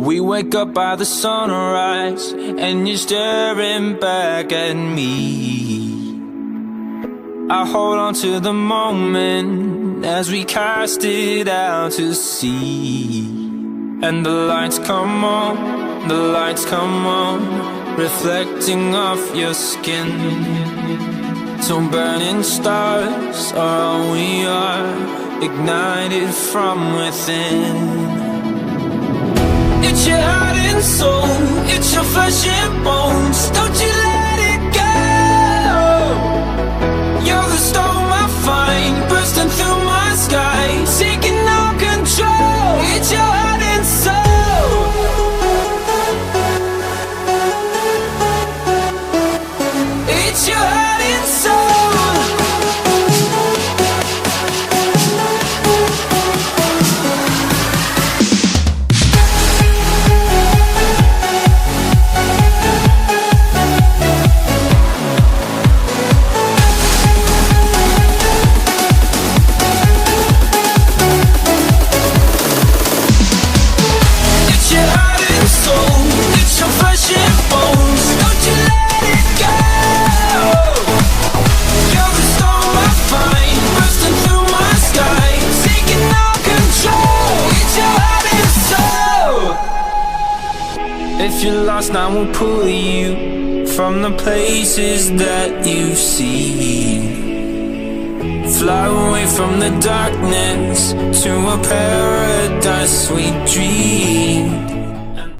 We wake up by the sunrise, and you're staring back at me. I hold on to the moment as we cast it out to sea. And the lights come on, the lights come on, reflecting off your skin. So burning stars are all we are, ignited from within. It's your heart and soul, it's your flesh and bones. Don't you let it go. You're the storm I find, bursting through my sky, taking all control. It's your heart and soul. It's your heart and soul. If you're lost, I will pull you from the places that you've seen. Fly away from the darkness to a paradise we dreamed.